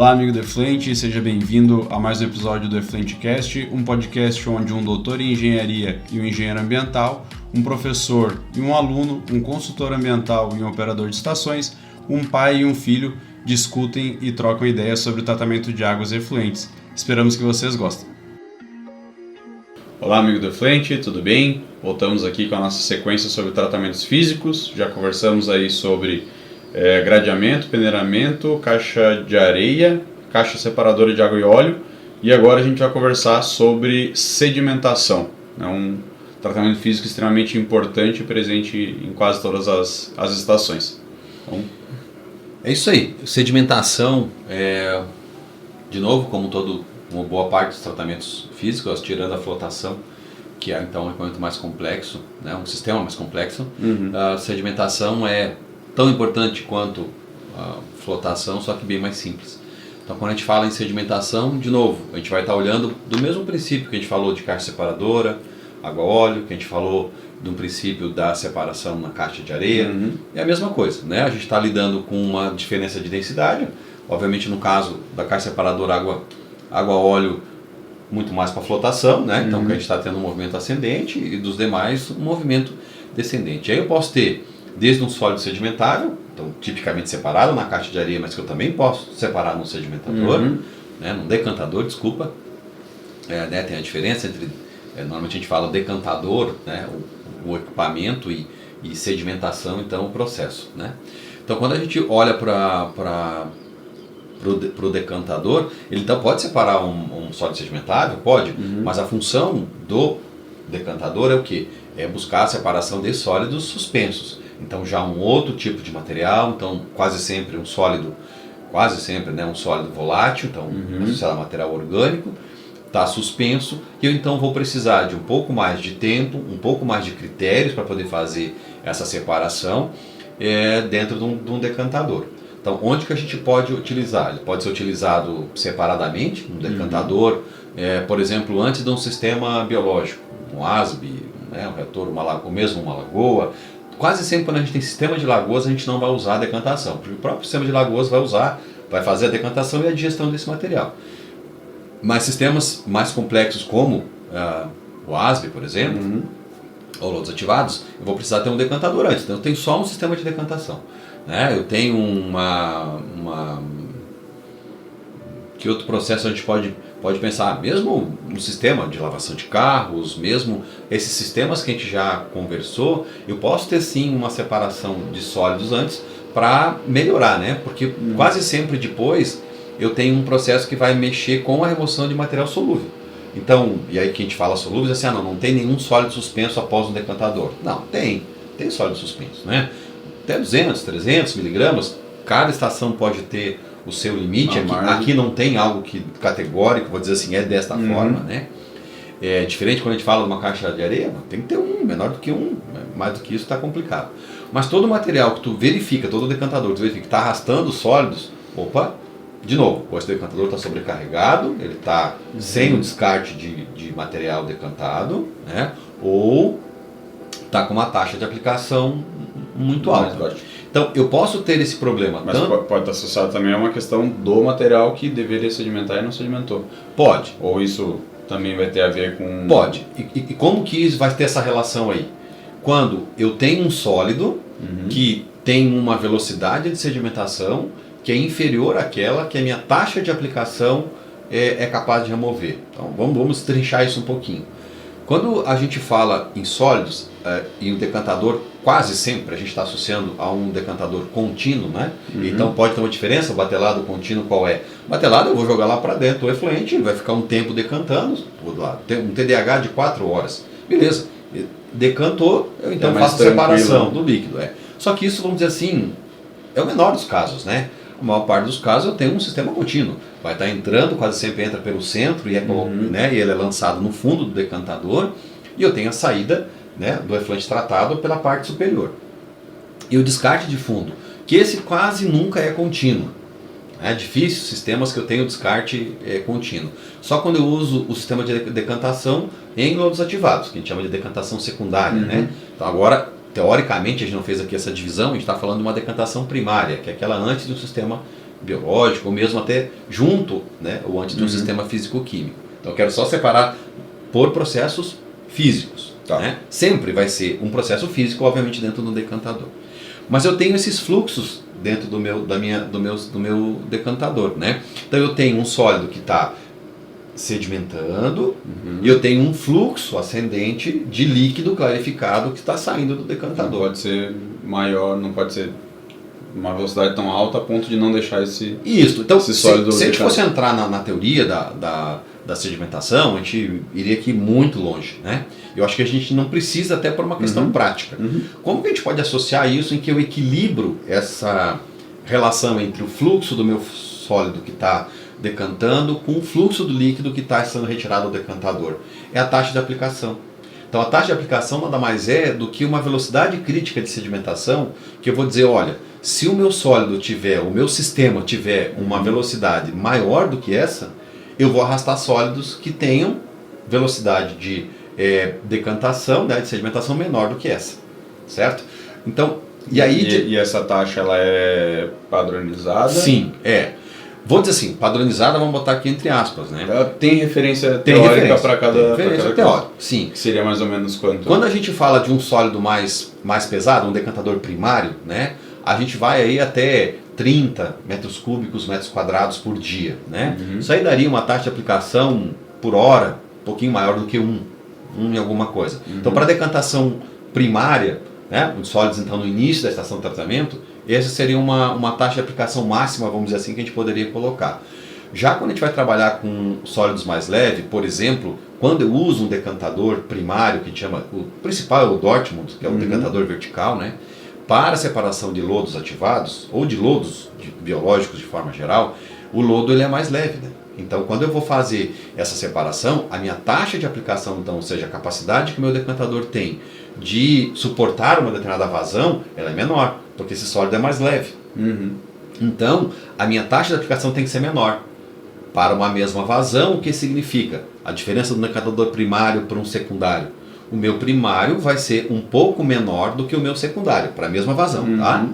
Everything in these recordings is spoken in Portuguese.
Olá, amigo do Efluente, seja bem-vindo a mais um episódio do EfluenteCast, um podcast onde um doutor em engenharia e um engenheiro ambiental, um professor e um aluno, um consultor ambiental e um operador de estações, um pai e um filho discutem e trocam ideias sobre o tratamento de águas efluentes. Esperamos que vocês gostem. Olá, amigo do Efluente, tudo bem? Voltamos aqui com a nossa sequência sobre tratamentos físicos. Já conversamos aí sobre gradeamento, peneiramento, caixa de areia, caixa separadora de água e óleo, e agora a gente vai conversar sobre sedimentação. É um tratamento físico extremamente importante e presente em quase todas as estações. Então, é isso aí. Sedimentação, de novo, como uma boa parte dos tratamentos físicos, tirando a flotação, que é então um equipamento mais complexo, né, um sistema mais complexo, a sedimentação é tão importante quanto a flotação, só que bem mais simples. Então, quando a gente fala em sedimentação, de novo, a gente vai estar olhando do mesmo princípio que a gente falou de caixa separadora, água-óleo, que a gente falou de um princípio da separação na caixa de areia. É a mesma coisa, né? A gente está lidando com uma diferença de densidade, obviamente no caso da caixa separadora água-óleo, muito mais para flotação, né? Então, que a gente está tendo um movimento ascendente e dos demais um movimento descendente. Aí eu posso ter desde um sólido sedimentário, então tipicamente separado na caixa de areia, mas que eu também posso separar num sedimentador, né, num decantador, desculpa. Né, tem a diferença entre, normalmente a gente fala decantador, né, o equipamento e sedimentação, então o processo. Né? Então quando a gente olha para o decantador, ele então pode separar um sólido sedimentário? Pode, mas a função do decantador é o quê? É buscar a separação de sólidos suspensos. Então já um outro tipo de material, então quase sempre um sólido volátil, então associado a material orgânico, está suspenso, e eu então vou precisar de um pouco mais de tempo, um pouco mais de critérios para poder fazer essa separação dentro de um decantador. Então onde que a gente pode utilizar? Ele pode ser utilizado separadamente, um decantador, por exemplo, antes de um sistema biológico, um ASB, um reator, ou mesmo uma lagoa. Quase sempre quando a gente tem sistema de lagoas, a gente não vai usar a decantação, porque o próprio sistema de lagoas vai fazer a decantação e a digestão desse material. Mas sistemas mais complexos como o ASB, por exemplo, ou lodos ativados, eu vou precisar ter um decantador antes. Então eu tenho só um sistema de decantação. Né? Eu tenho que outro processo a gente pode pensar, mesmo no sistema de lavação de carros, mesmo esses sistemas que a gente já conversou, eu posso ter sim uma separação de sólidos antes para melhorar, né? Porque quase sempre depois eu tenho um processo que vai mexer com a remoção de material solúvel. Então, e aí que a gente fala solúvel, assim, não tem nenhum sólido suspenso após um decantador. Não, tem sólido suspenso, né? Até 200, 300 miligramas, cada estação pode ter o seu limite. Aqui não tem algo categórico, vou dizer assim, desta forma, né? É diferente quando a gente fala de uma caixa de areia, tem que ter menor do que mais do que isso está complicado. Mas todo o material que tu verifica, todo o decantador que tu verifica que está arrastando sólidos, de novo, esse decantador está sobrecarregado, ele está sem o descarte de material decantado, né? Ou está com uma taxa de aplicação muito alta. Então, eu posso ter esse problema. Mas pode estar associado também a uma questão do material que deveria sedimentar e não sedimentou. Pode. Ou isso também vai ter a ver com... Pode. E como que isso vai ter essa relação aí? Quando eu tenho um sólido que tem uma velocidade de sedimentação que é inferior àquela que a minha taxa de aplicação é capaz de remover. Então, vamos trinchar isso um pouquinho. Quando a gente fala em sólidos e um decantador, quase sempre a gente está associando a um decantador contínuo, né? Então pode ter uma diferença, o batelado contínuo qual é? O batelado eu vou jogar lá para dentro o efluente, vai ficar um tempo decantando, um TDAH de 4 horas. Beleza, decantou, eu então faço a separação do líquido. Só que isso, vamos dizer assim, é o menor dos casos, né? A maior parte dos casos eu tenho um sistema contínuo. Vai estar entrando, quase sempre entra pelo centro e ele é lançado no fundo do decantador, e eu tenho a saída, né, do efluente tratado pela parte superior. E o descarte de fundo, que esse quase nunca é contínuo. É difícil sistemas que eu tenho descarte contínuo. Só quando eu uso o sistema de decantação em lodos ativados, que a gente chama de decantação secundária. Né? Então agora, teoricamente, a gente não fez aqui essa divisão, a gente está falando de uma decantação primária, que é aquela antes do sistema biológico, ou mesmo até junto, né, ou antes de um sistema físico-químico. Então eu quero só separar por processos físicos. Tá. Né? Sempre vai ser um processo físico, obviamente, dentro do decantador. Mas eu tenho esses fluxos dentro do meu decantador. Né? Então eu tenho um sólido que está sedimentando e eu tenho um fluxo ascendente de líquido clarificado que está saindo do decantador. Não pode ser maior, não pode ser uma velocidade tão alta a ponto de não deixar esse Então, esse sólido se a gente fosse entrar na teoria da sedimentação, a gente iria aqui muito longe, né? Eu acho que a gente não precisa, até por uma questão prática. Como que a gente pode associar isso em que eu equilibro essa relação entre o fluxo do meu sólido que está decantando com o fluxo do líquido que está sendo retirado do decantador? É a taxa de aplicação. Então a taxa de aplicação nada mais é do que uma velocidade crítica de sedimentação, que eu vou dizer, olha, se o meu sólido tiver, o meu sistema tiver uma velocidade maior do que essa, eu vou arrastar sólidos que tenham velocidade de decantação, né, de sedimentação menor do que essa, certo? Então, e essa taxa ela é padronizada? Sim, Vou dizer assim, padronizada, vamos botar aqui entre aspas, né? Ela tem referência teórica para cada teórica, sim. Que seria mais ou menos quanto? Quando a gente fala de um sólido mais pesado, um decantador primário, né? A gente vai aí até 30 metros cúbicos, metros quadrados por dia, né? Isso aí daria uma taxa de aplicação por hora um pouquinho maior do que um em alguma coisa. Então, para decantação primária, né? Os sólidos então no início da estação de tratamento, essa seria uma taxa de aplicação máxima, vamos dizer assim, que a gente poderia colocar. Já quando a gente vai trabalhar com sólidos mais leves, por exemplo, quando eu uso um decantador primário, que a gente chama, o principal é o Dortmund, que é o decantador vertical, né? Para a separação de lodos ativados, ou de lodos biológicos de forma geral, o lodo ele é mais leve, né? Então, quando eu vou fazer essa separação, a minha taxa de aplicação, então, ou seja, a capacidade que o meu decantador tem de suportar uma determinada vazão, ela é menor, porque esse sólido é mais leve. Então, a minha taxa de aplicação tem que ser menor. Para uma mesma vazão, o que significa? A diferença do decantador primário para um secundário. O meu primário vai ser um pouco menor do que o meu secundário, para a mesma vazão. Tá?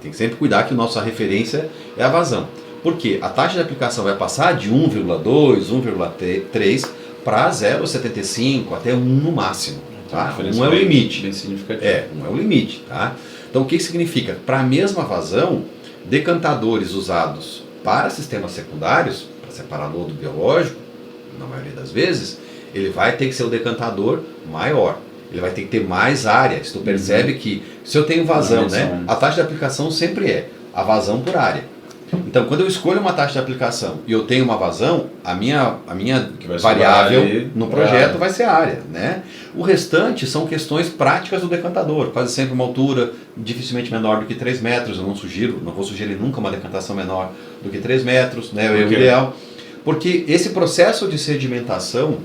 Tem que sempre cuidar que a nossa referência é a vazão. Por quê? A taxa de aplicação vai passar de 1,2, 1,3 para 0,75 até 1 no máximo. Tá? 1 é o limite. Bem significativo. 1 é o limite. Tá? Então o que significa? Para a mesma vazão, decantadores usados para sistemas secundários, para separar lodo biológico, na maioria das vezes, ele vai ter que ser o decantador maior. Ele vai ter que ter mais área. Se tu percebe que, se eu tenho vazão, né, a taxa de aplicação sempre é a vazão por área. Então, quando eu escolho uma taxa de aplicação e eu tenho uma vazão, a minha variável no projeto vai ser a área. Né? O restante são questões práticas do decantador. Quase sempre uma altura dificilmente menor do que 3 metros. Eu não vou sugerir nunca uma decantação menor do que 3 metros. Né? É o ideal. Porque esse processo de sedimentação,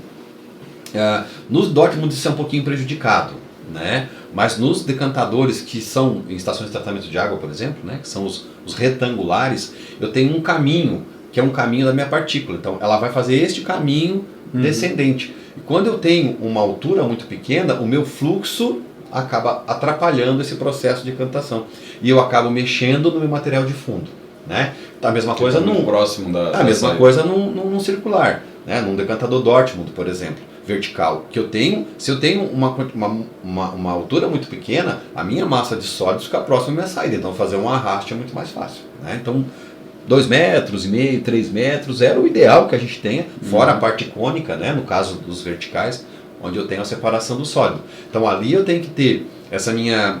nos Dortmund isso é um pouquinho prejudicado. Né? Mas nos decantadores que são em estações de tratamento de água, por exemplo, né? Que são os retangulares, eu tenho um caminho, que é um caminho da minha partícula. Então ela vai fazer este caminho descendente. E quando eu tenho uma altura muito pequena, o meu fluxo acaba atrapalhando esse processo de decantação. E eu acabo mexendo no meu material de fundo. Né? A mesma coisa num circular, né? Num decantador Dortmund, por exemplo, vertical, que eu tenho, se eu tenho uma altura muito pequena, a minha massa de sólidos fica próxima da minha saída, então fazer um arraste é muito mais fácil. Né? Então 2,5 metros, 3 metros era o ideal que a gente tenha, fora a parte cônica, né? No caso dos verticais, onde eu tenho a separação do sólido. Então ali eu tenho que ter essa minha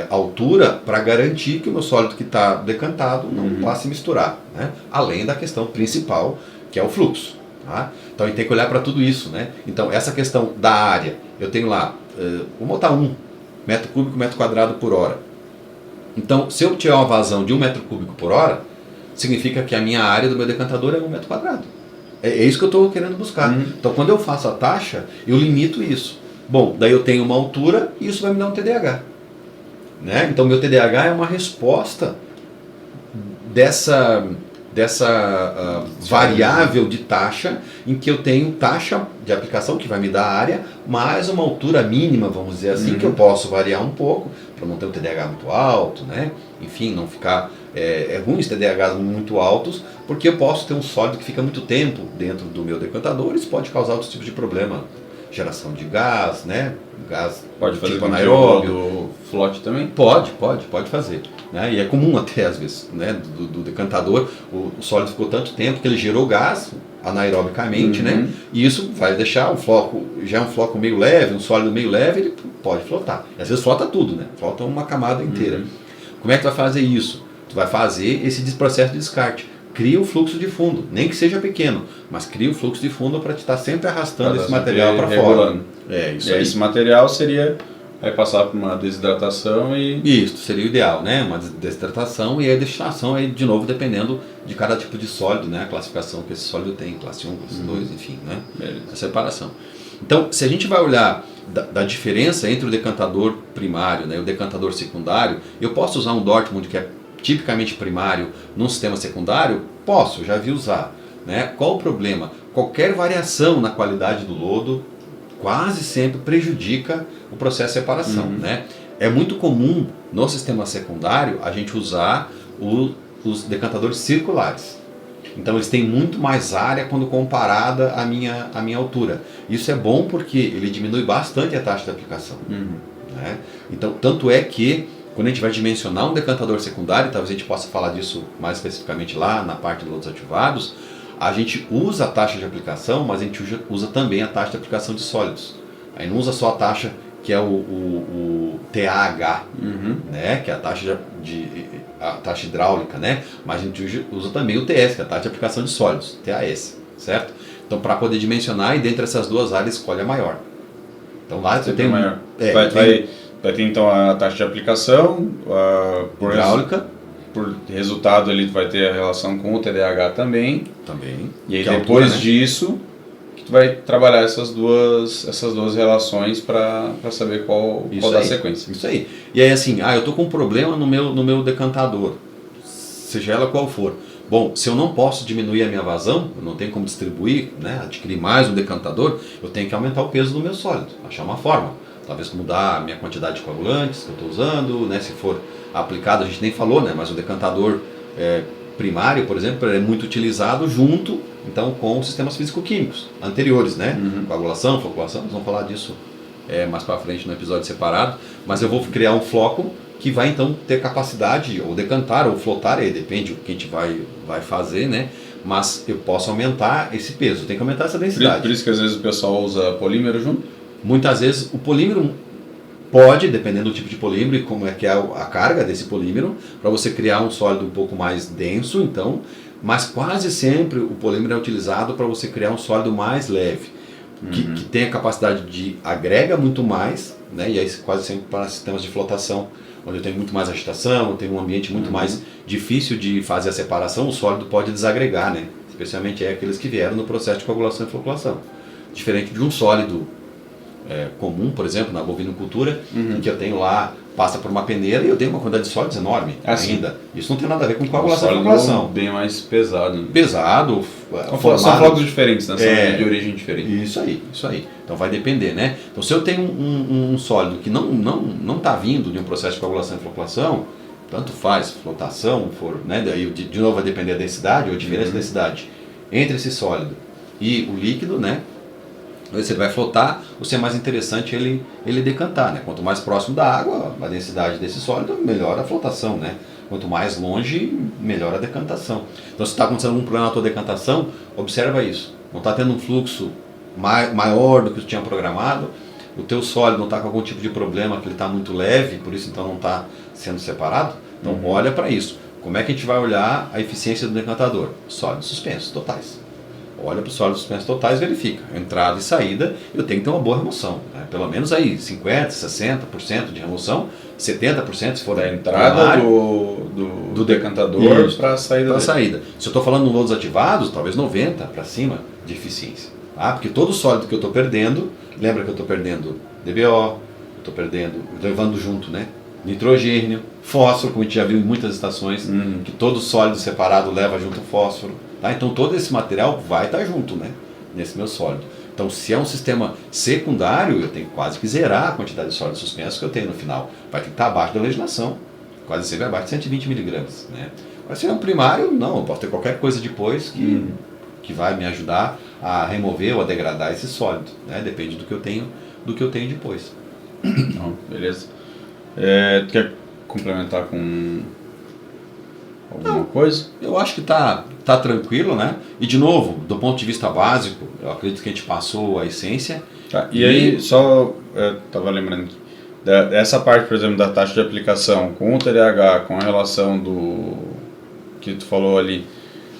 altura para garantir que o meu sólido que está decantado não vá se misturar. Né? Além da questão principal, que é o fluxo. Tá? Então a gente tem que olhar para tudo isso. Né? Então essa questão da área, eu tenho lá, vou botar 1 metro cúbico, metro quadrado por hora. Então se eu tiver uma vazão de 1 metro cúbico por hora, significa que a minha área do meu decantador é 1 metro quadrado. É isso que eu estou querendo buscar. Então quando eu faço a taxa, eu limito isso. Bom, daí eu tenho uma altura e isso vai me dar um TDAH. Né? Então meu TDAH é uma resposta dessa variável de taxa, em que eu tenho taxa de aplicação, que vai me dar área, mais uma altura mínima, vamos dizer assim, que eu posso variar um pouco, para não ter um TDAH muito alto, né? Enfim, não ficar... É ruim os TDAHs muito altos, porque eu posso ter um sólido que fica muito tempo dentro do meu decantador, isso pode causar outros tipos de problema. Geração de gás, né? Gás Pode fazer tipo com anaeróbio. do flote também? Pode fazer. Né? E é comum até, às vezes, né? do decantador, o sólido ficou tanto tempo que ele gerou gás anaerobicamente, né? E isso vai deixar um floco, já é um floco meio leve, um sólido meio leve, ele pode flotar. E às vezes flota tudo, né? Flota uma camada inteira. Como é que tu vai fazer isso? Tu vai fazer esse processo de descarte. Cria o fluxo de fundo, nem que seja pequeno, mas cria o fluxo de fundo para te estar sempre arrastando esse material para fora. Isso aí. Esse material vai passar por uma desidratação e... Isso, seria o ideal, né? Uma desidratação e a destilação aí, de novo, dependendo de cada tipo de sólido, né? A classificação que esse sólido tem, classe 1, classe 2, enfim, né? A separação. Então, se a gente vai olhar da diferença entre o decantador primário, né, e o decantador secundário, eu posso usar um Dortmund que é tipicamente primário num sistema secundário? Posso, já vi usar. Né? Qual o problema? Qualquer variação na qualidade do lodo quase sempre prejudica o processo de separação. Né? É muito comum no sistema secundário a gente usar os decantadores circulares. Então eles têm muito mais área quando comparada à minha altura. Isso é bom porque ele diminui bastante a taxa de aplicação. Né? Então, tanto é que quando a gente vai dimensionar um decantador secundário, talvez a gente possa falar disso mais especificamente lá na parte de lodos ativados, a gente usa a taxa de aplicação, mas a gente usa também a taxa de aplicação de sólidos. Aí não usa só a taxa que é o TAH, né, que é a taxa hidráulica, né, mas a gente usa também o TS, que é a taxa de aplicação de sólidos, TAS, certo? Então, para poder dimensionar, e dentre essas duas áreas, escolhe a maior. Então lá você tem maior. Vai ter então a taxa de aplicação, por hidráulica. Por resultado ele vai ter a relação com o TDAH também. E aí depois disso que tu vai trabalhar essas duas relações para saber qual da sequência. Isso aí. E aí assim, eu estou com um problema no meu decantador, seja ela qual for. Bom, se eu não posso diminuir a minha vazão, eu não tenho como distribuir, né, adquirir mais um decantador, eu tenho que aumentar o peso do meu sólido, achar uma forma. Talvez mudar a minha quantidade de coagulantes que eu estou usando, né, se for aplicado, a gente nem falou, né, mas o decantador primário, por exemplo, é muito utilizado junto então, com os sistemas físico-químicos anteriores, né? Coagulação, floculação, nós vamos falar disso mais para frente no episódio separado, mas eu vou criar um floco que vai então ter capacidade, ou decantar, ou flotar, aí depende do que a gente vai fazer, né? Mas eu posso aumentar esse peso, tem que aumentar essa densidade. Por isso que às vezes o pessoal usa polímero junto? Muitas vezes o polímero pode, dependendo do tipo de polímero e como é que é a carga desse polímero, para você criar um sólido um pouco mais denso, então, mas quase sempre o polímero é utilizado para você criar um sólido mais leve, que tem a capacidade de agrega muito mais, né, e aí quase sempre para sistemas de flotação, onde eu tenho muito mais agitação, eu tenho um ambiente muito mais difícil de fazer a separação, o sólido pode desagregar, né, especialmente aqueles que vieram no processo de coagulação e floculação. Diferente de um sólido comum, por exemplo, na bovinocultura, em que eu tenho lá, passa por uma peneira e eu tenho uma quantidade de sólidos enorme ainda. Isso não tem nada a ver com coagulação e floculação. Bem mais pesado. Né? Pesado. São flocos diferentes, né? São de origem diferente. Isso aí. Então vai depender, né? Então se eu tenho um sólido que não está vindo de um processo de coagulação e floculação, tanto faz, flotação, né? Daí de novo vai depender da densidade ou a diferença da densidade entre esse sólido e o líquido, né? Se ele vai flotar, ou se é mais interessante ele decantar, né? Quanto mais próximo da água, a densidade desse sólido, melhor a flotação, né? Quanto mais longe, melhor a decantação. Então, se está acontecendo algum problema na tua decantação, observa isso. Não está tendo um fluxo maior do que tu tinha programado, o teu sólido não está com algum tipo de problema, que ele está muito leve, por isso então não está sendo separado. Então, olha para isso. Como é que a gente vai olhar a eficiência do decantador? Sólidos suspensos, totais. Olha para os sólidos suspensos totais e verifica. Entrada e saída, eu tenho que ter uma boa remoção. Né? Pelo menos aí 50%, 60% de remoção, 70% se for da entrada do decantador para a saída. Se eu estou falando em lodos ativados, talvez 90% para cima de eficiência. Tá? Porque todo sólido que eu estou perdendo, lembra que eu estou perdendo DBO, estou levando junto, né? Nitrogênio, fósforo, como a gente já viu em muitas estações, que todo sólido separado leva junto o fósforo. Tá? Então todo esse material vai estar junto, né, nesse meu sólido. Então, se é um sistema secundário, eu tenho que quase que zerar a quantidade de sólido suspenso que eu tenho no final. Vai ter que estar abaixo da legislação, quase sempre abaixo de 120 miligramas. Né? Mas se é um primário, não, eu posso ter qualquer coisa depois que vai me ajudar a remover ou a degradar esse sólido. Né? Depende do que eu tenho depois. Não, beleza. Quer complementar com alguma coisa? Eu acho que tá tranquilo, né? E de novo, do ponto de vista básico, eu acredito que a gente passou a essência. Tá, e aí, só estava lembrando aqui, essa parte, por exemplo, da taxa de aplicação com o TDAH, com a relação do que tu falou ali,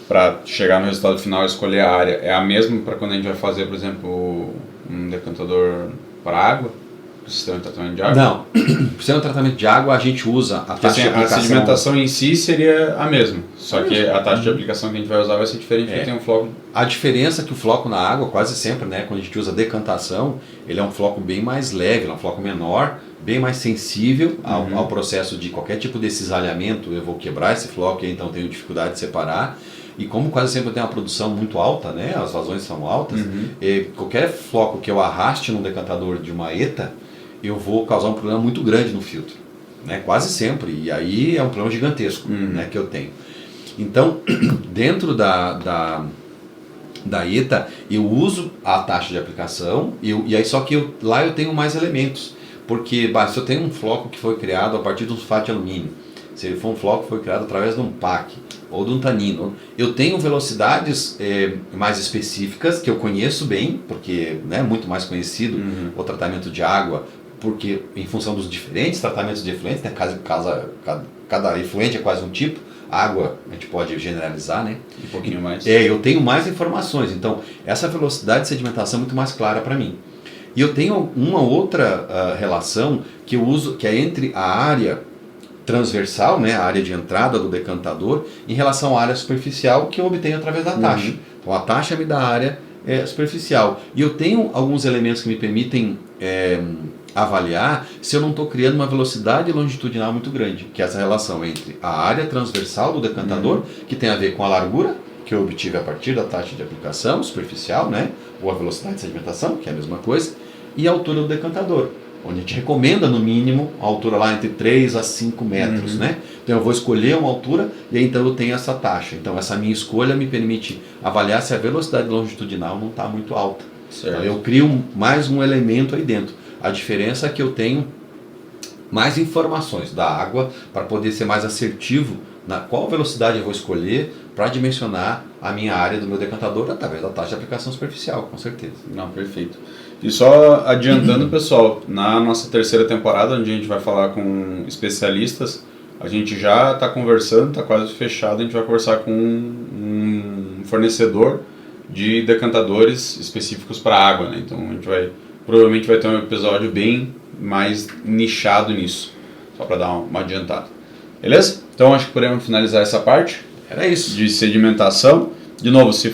para chegar no resultado final e escolher a área, é a mesma para quando a gente vai fazer, por exemplo, um decantador para água? O sistema de tratamento de água? Não, o sistema de tratamento de água a gente usa a taxa de aplicação. A sedimentação em si seria a mesma, só que a taxa de aplicação que a gente vai usar vai ser diferente, porque tem um floco. A diferença é que o floco na água, quase sempre, né, quando a gente usa decantação, ele é um floco bem mais leve, é um floco menor, bem mais sensível ao processo de qualquer tipo de cisalhamento. Eu vou quebrar esse floco e então tenho dificuldade de separar. E como quase sempre eu tenho uma produção muito alta, né, as vazões são altas, qualquer floco que eu arraste num decantador de uma ETA, eu vou causar um problema muito grande no filtro, né? Quase sempre, e aí é um problema gigantesco, né, que eu tenho. Então, dentro da ETA, eu uso a taxa de aplicação, e aí só que lá eu tenho mais elementos, porque se eu tenho um floco que foi criado a partir de um sulfato de alumínio, se ele for um floco que foi criado através de um PAC ou de um tanino, eu tenho velocidades mais específicas que eu conheço bem, porque é, né, muito mais conhecido o tratamento de água, porque em função dos diferentes tratamentos de efluentes, né, cada efluente é quase um tipo, água a gente pode generalizar, né? Um pouquinho mais. Eu tenho mais informações, então essa velocidade de sedimentação é muito mais clara para mim. E eu tenho uma outra relação que eu uso, que é entre a área transversal, né, a área de entrada do decantador, em relação à área superficial que eu obtenho através da taxa. Então a taxa me dá a área superficial. E eu tenho alguns elementos que me permitem avaliar se eu não estou criando uma velocidade longitudinal muito grande, que é essa relação entre a área transversal do decantador, que tem a ver com a largura, que eu obtive a partir da taxa de aplicação superficial, né, ou a velocidade de sedimentação, que é a mesma coisa, e a altura do decantador, onde a gente recomenda no mínimo a altura lá entre 3 a 5 metros, né? Então eu vou escolher uma altura e aí então eu tenho essa taxa. Então essa minha escolha me permite avaliar se a velocidade longitudinal não está muito alta. Então eu crio mais um elemento aí dentro. A diferença é que eu tenho mais informações da água para poder ser mais assertivo na qual velocidade eu vou escolher para dimensionar a minha área do meu decantador através da taxa de aplicação superficial, com certeza. Não, perfeito. E só adiantando, pessoal, na nossa terceira temporada, onde a gente vai falar com especialistas, a gente já está conversando, está quase fechado, a gente vai conversar com um fornecedor de decantadores específicos para água, né? Então a gente provavelmente vai ter um episódio bem mais nichado nisso, só para dar uma adiantada. Beleza? Então acho que podemos finalizar essa parte. Era isso. De sedimentação. De novo, se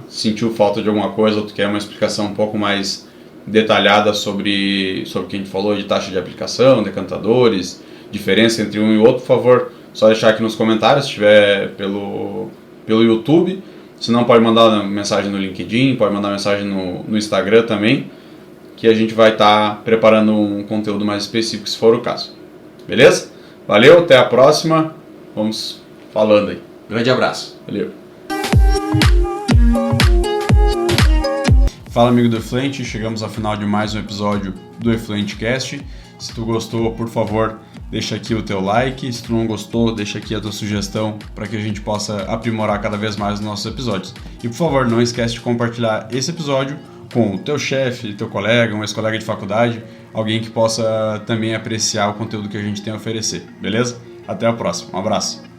sentiu falta de alguma coisa ou tu quer uma explicação um pouco mais detalhada sobre o que a gente falou de taxa de aplicação, decantadores, diferença entre um e outro, por favor, só deixar aqui nos comentários, se estiver pelo YouTube. Se não, pode mandar mensagem no LinkedIn, pode mandar mensagem no Instagram também, que a gente vai estar preparando um conteúdo mais específico, se for o caso. Beleza? Valeu, até a próxima. Vamos falando aí. Grande abraço. Valeu. Fala, amigo do Efluente, chegamos ao final de mais um episódio do Efluente Cast. Se tu gostou, por favor, deixa aqui o teu like. Se tu não gostou, deixa aqui a tua sugestão para que a gente possa aprimorar cada vez mais os nossos episódios. E por favor, não esquece de compartilhar esse episódio com o teu chefe, teu colega, um ex-colega de faculdade, alguém que possa também apreciar o conteúdo que a gente tem a oferecer, beleza? Até a próxima, um abraço!